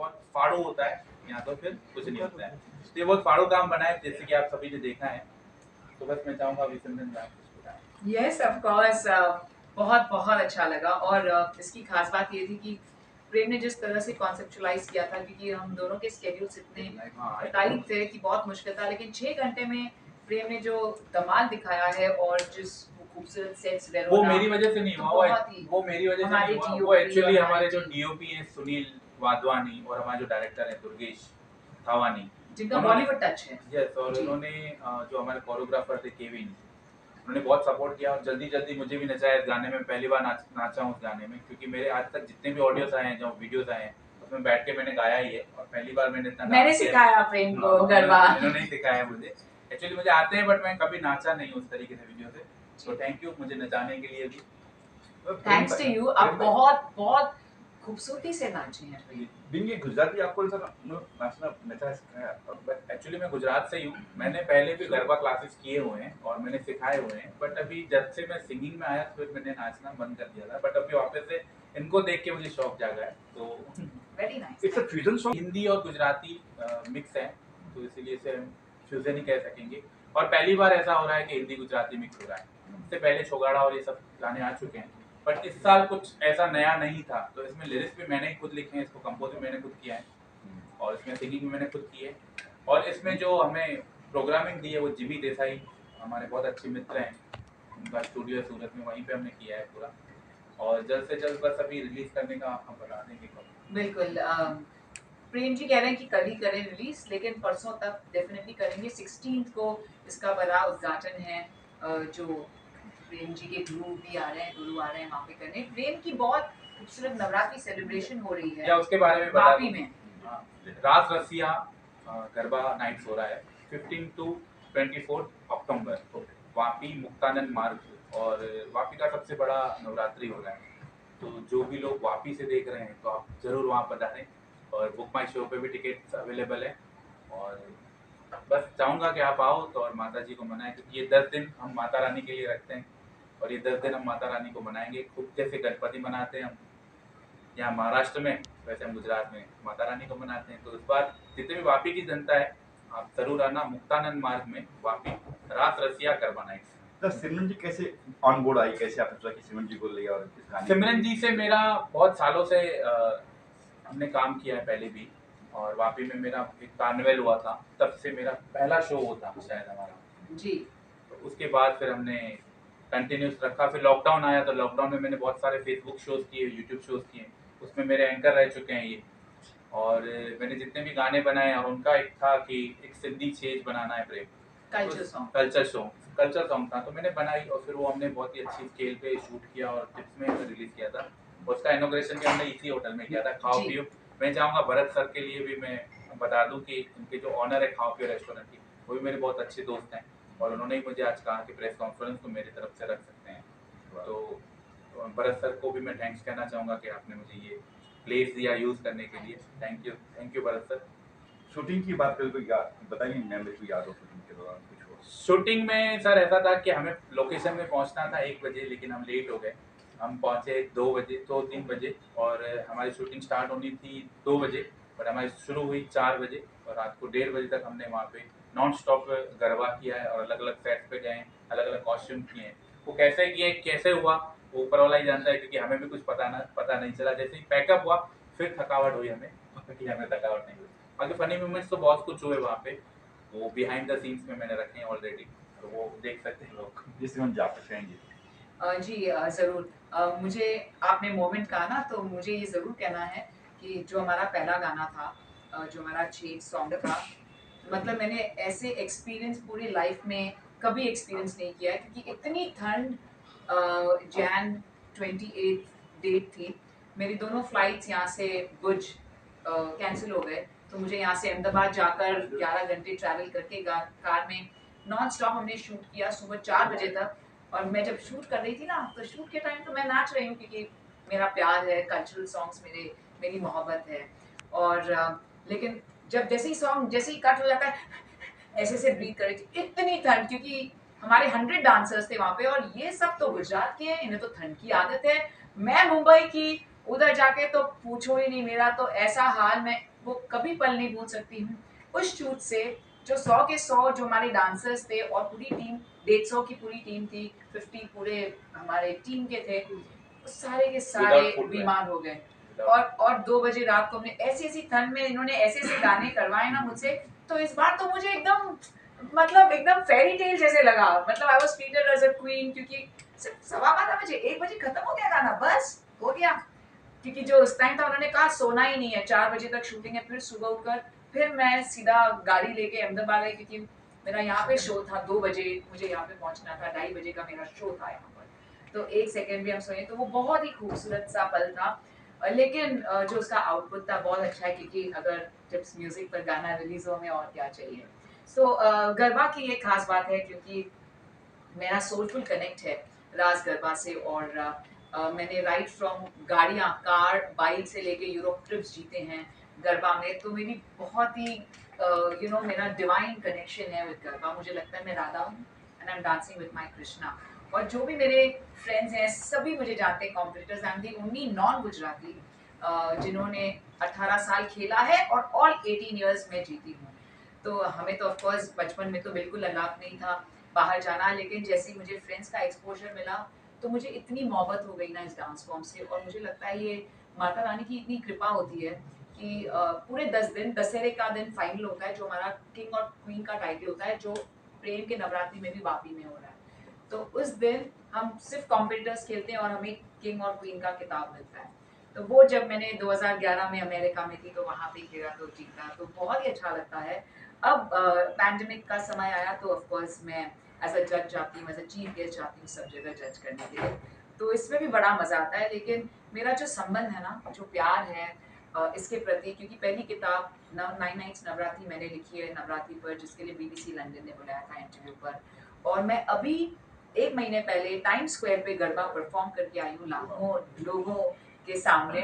बहुत फाड़ू होता है, यहाँ तो फिर कुछ नहीं होता है। तो ये बहुत फाड़ू काम बना है, जैसे कि आप सभी ने देखा है। तो बस मैं चाहूंगा अभी सिमरन मैम कुछ बताएं। यस ऑफ कोर्स, बहुत बहुत अच्छा लगा। और इसकी खास बात ये थी कि प्रेम ने जिस तरह से कॉन्सेप्चुलाइज किया था, क्योंकि हम दोनों के स्केड्यूल्स इतने टाइट थे कि बहुत मुश्किल था, लेकिन 6 घंटे में प्रेम ने जो कमाल दिखाया है और जिस खूबसूरत सेट्स वो वेरोना, मेरी वजह से नहीं तो हुआ, बहुत ही वो मेरी वजह से नहीं हमारे हुआ, वो डीओपी और एक्चुअली हमारे हमारे जो टीम, डीओपी हैं सुनील वाधवानी और हमारे जो डायरेक्टर हैं दुर्गेश थावानी, जिनका उन्होंने, बॉलीवुड टच है। यस, और जी, उन्होंने जो हमारे कोरियोग्राफर थे केविन, उन्होंने बहुत सपोर्ट किया और जल्दी जल्दी मुझे भी नचाया इस गाने में। पहली बार नाचा हूँ उस गाने में, क्योंकि मेरे आज तक जितने भी ऑडियोज आए हैं, जो वीडियोज आए हैं, उसमें बैठ के मैंने गाया ही है और पहली बार मैंने इतना मैंने डांस किया। सिखाया प्रेम को हाँ, गरबा। इन्होंने ही सिखाया मुझे। एक्चुअली मुझे आते हैं बट मैं कभी नाचा नहीं उस तरीके से वीडियो से। तो थैंक यू मुझे नचाने के लिए भी। थैंक्स टू यू, आप बहुत बहुत खूबसूरती से नाचे हैं प्रेम। बिंगी गुजराती आपको नाचना नचा सिखाया? एक्चुअली मैं गुजरात से ही हूँ, मैंने पहले भी गरबा क्लासेस किए हुए हैं और मैंने सिखाए हुए हैं, बट अभी जब से मैं सिंगिंग में आया फिर मैंने नाचना बंद कर दिया था, बट अभी वापस से इनको देख के मुझे शौक जागा है। तो very nice. It's a fusion song, Hindi और गुजराती मिक्स है, तो इसीलिए इसे हम फ्यूजन ही कह सकेंगे। और पहली बार ऐसा हो रहा है कि हिंदी गुजराती मिक्स हो रहा है। इससे पहले छोगाड़ा और ये सब गाने आ चुके हैं, बट इस साल कुछ ऐसा नया नहीं था, तो इसमें लिरिक्स भी मैंने ही खुद लिखे हैं, इसको कंपोज भी मैंने खुद किया है और इसमें सिंगिंग भी मैंने खुद की है। और इसमें जो हमें प्रोग्रामिंग दी है वो जिमी देसाई, हमारे बहुत अच्छे मित्र हैं, उनका स्टूडियो है सूरत में, वहीं पे हमने किया है पूरा। और जल्द से जल्द बस अभी रिलीज करने का हम बता देंगे कब। बिल्कुल, प्रेम जी कह रहे हैं कि कल ही करें रिलीज, लेकिन परसों तक डेफिनेटली करेंगे। 16 को इसका बड़ा उद्घाटन है, जो प्रेम जी के गुरु भी आ रहे हैं, गुरु आ रहे हैं वहाँ पे करने। प्रेम की बहुत खूबसूरत नवरात्रि सेलिब्रेशन हो रही है या उसके बारे में बता वापी दूं, में। हाँ, रास रसिया गरबा नाइट्स हो रहा है 15 टू 24 अक्टूबर को वापी मुक्तानंद मार्ग, और वापी का सबसे बड़ा नवरात्रि हो रहा है। तो जो भी लोग वापी से देख रहे हैं तो आप जरूर वहाँ पधारें, और बुक माई शो पे भी टिकट अवेलेबल है। और बस चाहूँगा कि आप आओ तो और माता जी को मनाएं, क्योंकि ये 10 दिन हम माता रानी के लिए रखते हैं और ये 10 दिन हम माता रानी को मनाएंगे। खूब जैसे गणपति मनाते हैं हम यहाँ महाराष्ट्र में, वैसे हम गुजरात में माता रानी को मनाते हैं। तो इस बार जितने भी वापी की जनता है, आप जरूर आना मुक्तानंद मार्ग में वापी, रास रसिया गरबा नाइट्स। तो सिमरन जी कैसे ऑन बोर्ड आई, कैसे आपने सोचा कि सिमरन जी को ले और इस गाने सिमरन जी से मेरा बहुत सालों से हमने काम किया है पहले भी, और वापी में मेरा एक कार्निवल हुआ था, तब से मेरा पहला शो होता शायद हमारा जी। तो उसके बाद फिर हमने कंटिन्यूस रखा। फिर लॉकडाउन आया तो लॉकडाउन में मैंने बहुत सारे फेसबुक शोज किए, यूट्यूब शोज किए, उसमें मेरे एंकर रह चुके हैं ये। और मैंने जितने भी गाने बनाए और उनका एक था कि एक सिंधी छेज बनाना है प्रेम, कल्चर सॉन्ग। कल्चर सॉन्ग था, तो मैंने बनाई और फिर वो हमने बहुत ही अच्छी स्केल पे शूट किया और टिप्स में रिलीज किया था। उसका इनॉग्रेशन भी हमने इसी होटल में किया था, खाओ जी। पियो। मैं चाहूँगा भरत सर के लिए भी मैं बता दूं कि उनके जो ऑनर है खाओ पियो रेस्टोरेंट की, वो भी मेरे बहुत अच्छे दोस्त हैं, और उन्होंने ही मुझे आज कहा कि प्रेस कॉन्फ्रेंस को मेरी तरफ से रख सकते हैं। तो भरत सर को भी मैं थैंक्स कहना चाहूँगा कि आपने मुझे ये प्लेस दिया यूज़ करने के लिए। Thank you Bharat sir. Shooting की बात करें तो बताइए मेरे को याद हो शूटिंग के दौरान कुछ हो? शूटिंग में सर ऐसा था कि हमें लोकेशन में पहुंचना था 1 बजे, लेकिन हम लेट हो गए। हम पहुंचे 2 बजे, तो 3 बजे, और हमारी शूटिंग स्टार्ट होनी थी 2 बजे, बट हमारी शुरू हुई 4 बजे, और रात को 1:30 बजे तक हमने वहाँ पे नॉन स्टॉप गरबा किया है और अलग अलग सेट्स पे गए, अलग अलग कॉस्ट्यूम किए हैं। वो कैसे किए, कैसे हुआ, वो ऊपर वाला ही जानता है, क्योंकि हमें भी कुछ पता नहीं चला। जैसे ही पैकअप हुआ फिर थकावट हुई हमें, क्योंकि हमें थकावट नहीं हुई। बाकी फनी मोमेंट्स तो बहुत कुछ हुए वहाँ पे, वो बिहाइंड द सीन्स में मैंने रखे हैं ऑलरेडी, तो वो देख सकते हैं लोग। जिससे हम जा पाएंगे। जी, ज़रूर। मुझे आपने मोमेंट कहा ना, तो मुझे ये ज़रूर कहना है कि जो हमारा पहला गाना था, जो हमारा छेज सॉन्ग था, मतलब मैंने ऐसे एक्सपीरियंस पूरी लाइफ में कभी एक्सपीरियंस नहीं किया है, क्योंकि इतनी ठंड, जैन 28 डेट थी, मेरी दोनों फ्लाइट्स यहाँ से भुज कैंसिल हो गए, तो मुझे यहाँ से अहमदाबाद जाकर 11 घंटे ट्रैवल करके कार में नॉन स्टॉप हमने शूट किया सुबह 4 बजे तक। और मैं जब शूट कर रही थी ना, तो शूट के टाइम तो मैं नाच रही हूँ, क्योंकि मेरा प्यार है कल्चरल सॉन्ग्स, मेरी मोहब्बत है। और लेकिन जब जैसे ही कट हो जाता है, ऐसे से ब्रीथ कर रही थी, इतनी ठंड, क्योंकि हमारे 100 डांसर्स थे वहाँ पे, और ये सब तो गुजरात के हैं, इन्हें तो ठंड की आदत है। मैं मुंबई की, उधर जाके तो पूछो ही नहीं, मेरा तो ऐसा हाल, मैं वो कभी पल नहीं भूल सकती हूँ। उस शूट से जो 100 के 100 जो हमारे डांसर्स थे और पूरी टीम 150 की पूरी टीम थी, 50 पूरे हमारे टीम के थे, वो सारे के सारे Without footwear. बीमार हो गए। Without- और 2 बजे रात को हमने ऐसी-ऐसी ठंड में इन्होंने ऐसे-ऐसे गाने करवाए ना मुझसे, तो इस बार तो मुझे एकदम मतलब एकदम फेयरी टेल जैसे लगा। मतलब I was treated as a queen, क्योंकि सिर्फ 12:15 बजे 1 बजे खत्म हो गया गाना, बस हो गया। क्योंकि जो उस टाइम था उन्होंने कहा सोना ही नहीं है, 4 बजे तक शूटिंग है, फिर सुबह उठकर फिर मैं सीधा गाड़ी लेके अहमदाबाद आई, क्योंकि मेरा यहाँ पे शो था 2 बजे, मुझे यहाँ पे पहुँचना था, 2:30 बजे का मेरा शो था यहाँ पर। तो 1 सेकंड भी हम सोए, तो वो बहुत ही खूबसूरत सा पल था। लेकिन जो उसका आउटपुट था बहुत अच्छा है, क्योंकि अगर जब म्यूजिक पर गाना रिलीज हो हमें और क्या चाहिए। सो गरबा की ये खास बात है, क्योंकि मेरा सोलफुल कनेक्ट है राज गरबा से। और मैंने राइट फ्रॉम गाड़ियाँ, कार, बाइक से लेके यूरोप ट्रिप्स जीते हैं गरबा में। तो मेरी बहुत ही मेरा डिवाइन कनेक्शन है विद गरबा। मुझे लगता है मैं राधा हूँ and I am dancing with my Krishna. और जो भी मेरे फ्रेंड्स हैं सभी मुझे जानते हैं, competitors. I am the only non Gujarati जिन्होंने 18 साल खेला है और ऑल 18 इयर्स में जीती हूँ। तो हमें तो ऑफ कोर्स बचपन में तो बिल्कुल अलाप नहीं था बाहर जाना, लेकिन जैसे ही मुझे फ्रेंड्स का एक्सपोजर मिला तो मुझे इतनी मोहब्बत हो गई ना इस डांस फॉर्म से। और मुझे लगता है ये माता रानी की इतनी कृपा होती है कि पूरे 10 दिन, दशहरे का दिन फाइनल होता है, जो हमारा किंग और क्वीन का टाइटल होता है, जो प्रेम के नवरात्रि में भी वापी में हो रहा है। तो उस दिन हम सिर्फ कॉम्पिटिटर्स खेलते हैं और हमें किंग और क्वीन का खिताब मिलता है। तो वो जब मैंने 2011 में अमेरिका में थी तो वहाँ पे खेला तो जीता, तो बहुत ही अच्छा लगता है। अब पैंडेमिक का समय आया तो ऑफ कोर्स मैं एज अ जज जाती हूँ, एज अ चीफ गेस्ट जाती हूँ सब जगह जज करने के लिए। तो इसमें भी बड़ा मजा आता है। लेकिन मेरा जो संबंध है ना, जो प्यार है इसके प्रति, क्योंकि पहली किताब 9 नाइट्स नवरात्रि मैंने लिखी है नवरात्रि पर, जिसके लिए BBC लंदन ने बुलाया था इंटरव्यू पर। और मैं अभी 1 महीने पहले टाइम्स स्क्वायर पे गरबा परफॉर्म करके आई हूँ लाखों लोगों के सामने।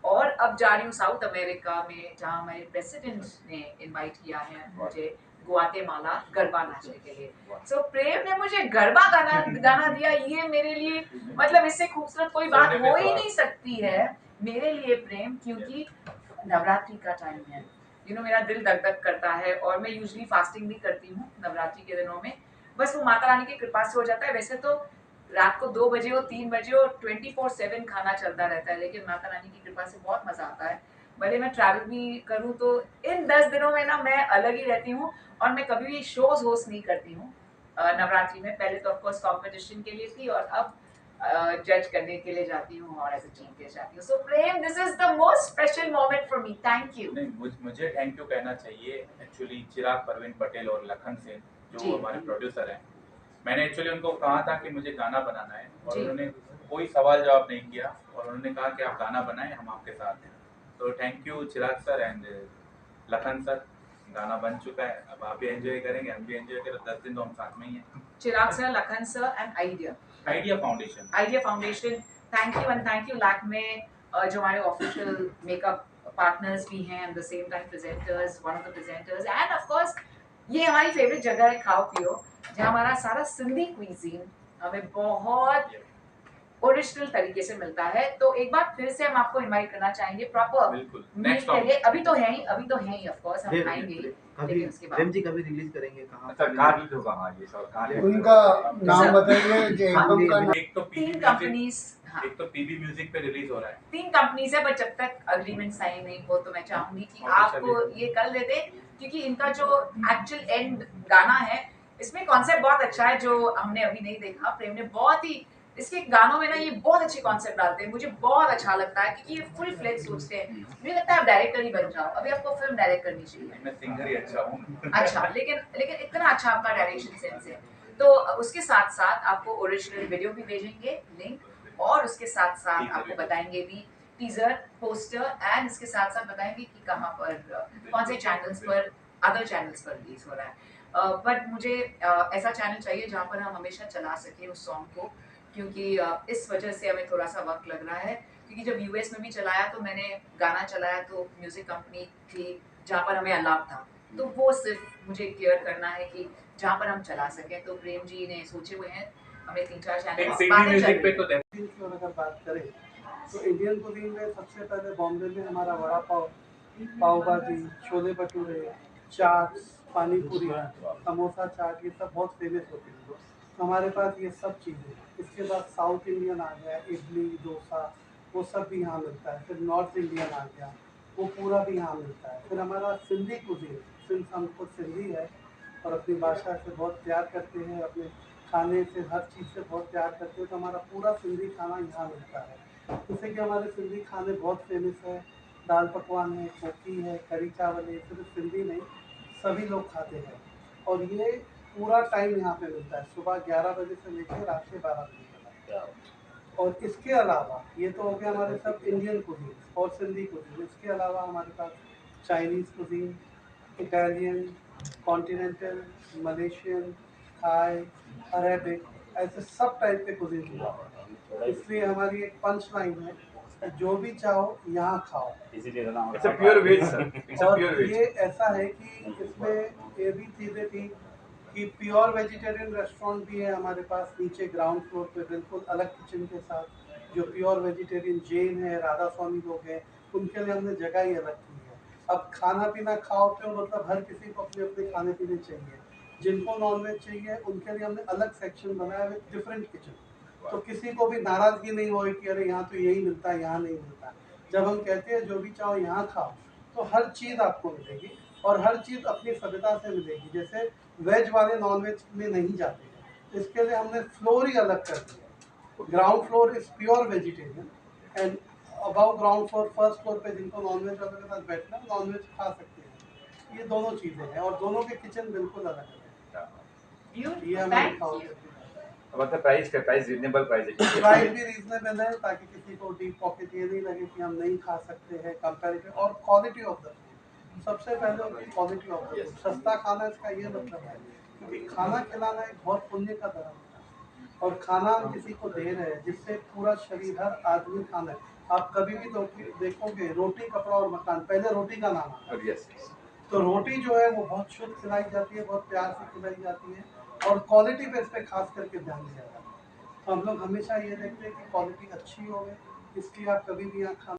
और अब जा रही हूँ साउथ अमेरिका में, जहाँ हमारे प्रेसिडेंट ने इनवाइट किया है मुझे ग्वाटेमाला गरबा नाचने के लिए। सो प्रेम ने मुझे गरबा गाना दिया, ये मेरे लिए मतलब इससे खूबसूरत कोई बात हो ही नहीं सकती है मेरे लिए प्रेम, क्योंकि नवरात्रि का टाइम है। मेरा दिल धक धक करता है और मैं यूजुअली फास्टिंग भी करती हूँ नवरात्रि के दिनों में। बस वो माता रानी की कृपा से हो जाता है। वैसे तो रात को 2 बजे हो, 3 बजे हो, 24/7 खाना चलता रहता है, लेकिन माता रानी की कृपा से बहुत मजा आता है। भले मैं ट्रैवल भी करूँ तो इन 10 दिनों में ना मैं अलग ही रहती हूँ। और मैं कभी भी शोज होस्ट नहीं करती हूँ नवरात्रि में। पहले तो ऑफकोर्स कॉम्पिटिशन के लिए थी और अब जज करने के लिए जाती हूँ और एज अ चीफ गेस्ट जाती हूँ। So Prem, this is the most special moment for me. Thank you. नहीं, मुझे थैंक यू कहना चाहिए एक्चुअली चिराग परवीन पटेल और लखन सेन जो जी। हमारे प्रोड्यूसर हैं। मैंने एक्चुअली उनको कहा था कि मुझे गाना बनाना है और जी। उन्होंने कोई सवाल जवाब नहीं किया और उन्होंने कहा कि आप गाना बनाएं, हम आपके साथ हैं। तो thank you Chirag sir and Lakhan sir. गाना बन चुका है, अब आप भी एंजॉय करेंगे, हम भी एंजॉय करें। 10 दिन तो हम साथ में ही हैं। Chirag sir, Lakhan sir and Idea Foundation, thank you and thank you Lakme, जो हमारे ऑफिशियल मेकअप पार्टनर्स भी हैं and the same time presenters, one of the presenters. And of course ये हमारी फेवरेट जगह है खाओ पियो, जहाँ हमारा सारा सिंधी क्विजीन हमें बहुत ओरिजिनल तरीके से मिलता है। तो एक बार फिर से हम आपको इनवाइट करना चाहेंगे प्रॉपर बिल्कुल मीट नेक्स्ट के लिए। अभी तो है ही ऑफ कोर्स, हम आएंगे ही, कभी लेकिन उसके प्रेम बाद जी कभी रिलीज करेंगे कहाँ अच्छा कहाँ रिलीज होगा? हाँ ये सब कहाँ release उनका होगा? नाम बताइए कि एल्बम का नाम। एक तो तीन पीबी कंपनीज, हाँ एक तो पीबी म्यूजिक पे रिलीज हो रहा है। 3 कंपनीज है, बट जब तक अग्रीमेंट साइन नहीं हो तो मैं चाहूंगी कि Okay, आपको ये कल दे दे, क्योंकि इनका जो एक्चुअल एंड गाना है इसमें कॉन्सेप्ट बहुत अच्छा है जो हमने अभी नहीं देखा। प्रेम ने बहुत ही इसके गानों में ना ये बहुत अच्छे कॉन्सेप्ट डालते हैं, मुझे बहुत अच्छा लगता है क्योंकि ये फुल फ्लेज सोचते हैं। मुझे लगता है आप डायरेक्टर ही बन जाओ, अभी आपको फिल्म डायरेक्ट करनी चाहिए। मैं सिंगर ही अच्छा हूँ। अच्छा, लेकिन इतना अच्छा आपका डायरेक्शन सेंस है। तो उसके साथ साथ आपको ओरिजिनल वीडियो भी भेजेंगे लिंक, और उसके साथ साथ आपको बताएंगे भी टीजर, पोस्टर, एंड इसके साथ साथ बताएंगे कि कहाँ पर, कौन से चैनल्स पर, अदर चैनल्स पर रिलीज हो रहा है। बट मुझे ऐसा चैनल चाहिए जहाँ पर हम हमेशा चला सकें उस सॉन्ग को, क्योंकि इस वजह से हमें थोड़ा सा वक्त लग रहा है। क्योंकि जब यूएस में भी चलाया तो मैंने गाना चलाया तो म्यूजिक कंपनी थी जहाँ पर हमें अलाउ था, तो वो सिर्फ मुझे क्लियर करना है कि जहाँ पर हम चला सकें। तो प्रेम जी ने सोचे हुए हैं, हमें 3-4 चैनल पीबी म्यूजिक पे तो की अगर बात करें तो इंडियन कुजीन में सबसे पहले बॉम्बे में हमारा वड़ा पाव पाव भाजी, छोले भटूरे, चाट, पानी पूरी, समोसा चाट, ये सब बहुत फेमस होते हैं। हमारे पास ये सब चीज़ें। इसके बाद साउथ इंडियन आ गया, इडली डोसा, वो सब भी यहाँ मिलता है। फिर नॉर्थ इंडियन आ गया, वो पूरा भी यहाँ मिलता है। फिर हमारा सिंधी कुजीन, सिंस हम खुद सिंधी है और अपनी भाषा से बहुत प्यार करते हैं, अपने खाने से हर चीज़ से बहुत प्यार करते हैं, तो हमारा पूरा सिंधी खाना यहाँ मिलता है। जैसे कि हमारे सिंधी खाने बहुत फेमस है, दाल पकवान है, कोकी है, करी चावल है। सिर्फ सिंधी नहीं, सभी लोग खाते हैं और ये पूरा टाइम यहाँ पे मिलता है, सुबह 11 बजे से लेकर रात के 12 बजे तक। और इसके अलावा ये तो हो गया हमारे सब इंडियन कुजीन और सिंधी कुजीन। इसके अलावा हमारे पास Chinese cuisine, Italian, continental, Malaysian, Thai, Arabic, ऐसे सब टाइप के कुजीन हैं। इसलिए हमारी एक पंच लाइन है कि जो भी चाहो यहाँ खाओ। It's a pure veg sir, it's a और प्योर ये वेज। ऐसा है कि इसमें ये भी चीज़ें थी कि प्योर वेजिटेरियन रेस्टोरेंट भी है हमारे पास नीचे ग्राउंड फ्लोर पे, बिल्कुल अलग किचन के साथ। जो प्योर वेजिटेरियन जैन है, राधा स्वामी लोग हैं, उनके लिए हमने जगह ही अलग की है। अब खाना पीना खाओ पियो, मतलब हर किसी को अपने अपने खाने पीने चाहिए। जिनको नॉनवेज चाहिए उनके लिए हमने अलग सेक्शन बनाया विद डिफरेंट किचन, तो किसी को भी नाराज़गी नहीं होगी कि अरे यहाँ तो यही मिलता है, यहाँ नहीं मिलता है। जब हम कहते हैं जो भी चाहो यहाँ खाओ, तो हर चीज़ आपको मिलेगी और हर चीज़ अपनी सभ्यता से मिलेगी। जैसे वेज वाले नॉन वेज में नहीं जाते हैं, इसके लिए हमने फ्लोर ही अलग कर दिया। Ground floor is pure vegetarian and above ground floor, first floor पे जिनको नॉन वेज वालों के साथ बैठना है नॉन वेज खा सकते हैं। ये दोनों चीज़ें हैं और दोनों के किचन बिल्कुल अलग अलग है। ये Beautiful. हमें Thank दिखाओ। you. मतलब प्राइस रीजनेबल प्राइस है। प्राइस भी रीजनेबल है ताकि किसी को डीप पॉकेट ये नहीं लगे कि हम नहीं खा सकते हैं। कंपैरेटिव और क्वालिटी ऑफ द फूड, सबसे पहले होती है क्वालिटी ऑफ द फूड। सस्ता खाना इसका ये मतलब है क्योंकि खाना खिलाना एक बहुत पुण्य का धर्म है और खाना हम किसी को दे रहे हैं जिससे पूरा शरीर, हर आदमी खाना है। आप कभी भी देखोगे रोटी कपड़ा और मकान, पहले रोटी का नाम आता है। यस। तो रोटी जो है वो बहुत शुद्ध खिलाई जाती है, बहुत प्यार से खिलाई जाती है और क्वालिटी पे इस पर खास करके ध्यान दिया जाता है। तो हम लोग हमेशा ये देखते हैं कि क्वालिटी अच्छी हो, इसलिए आप कभी भी यहाँ खाना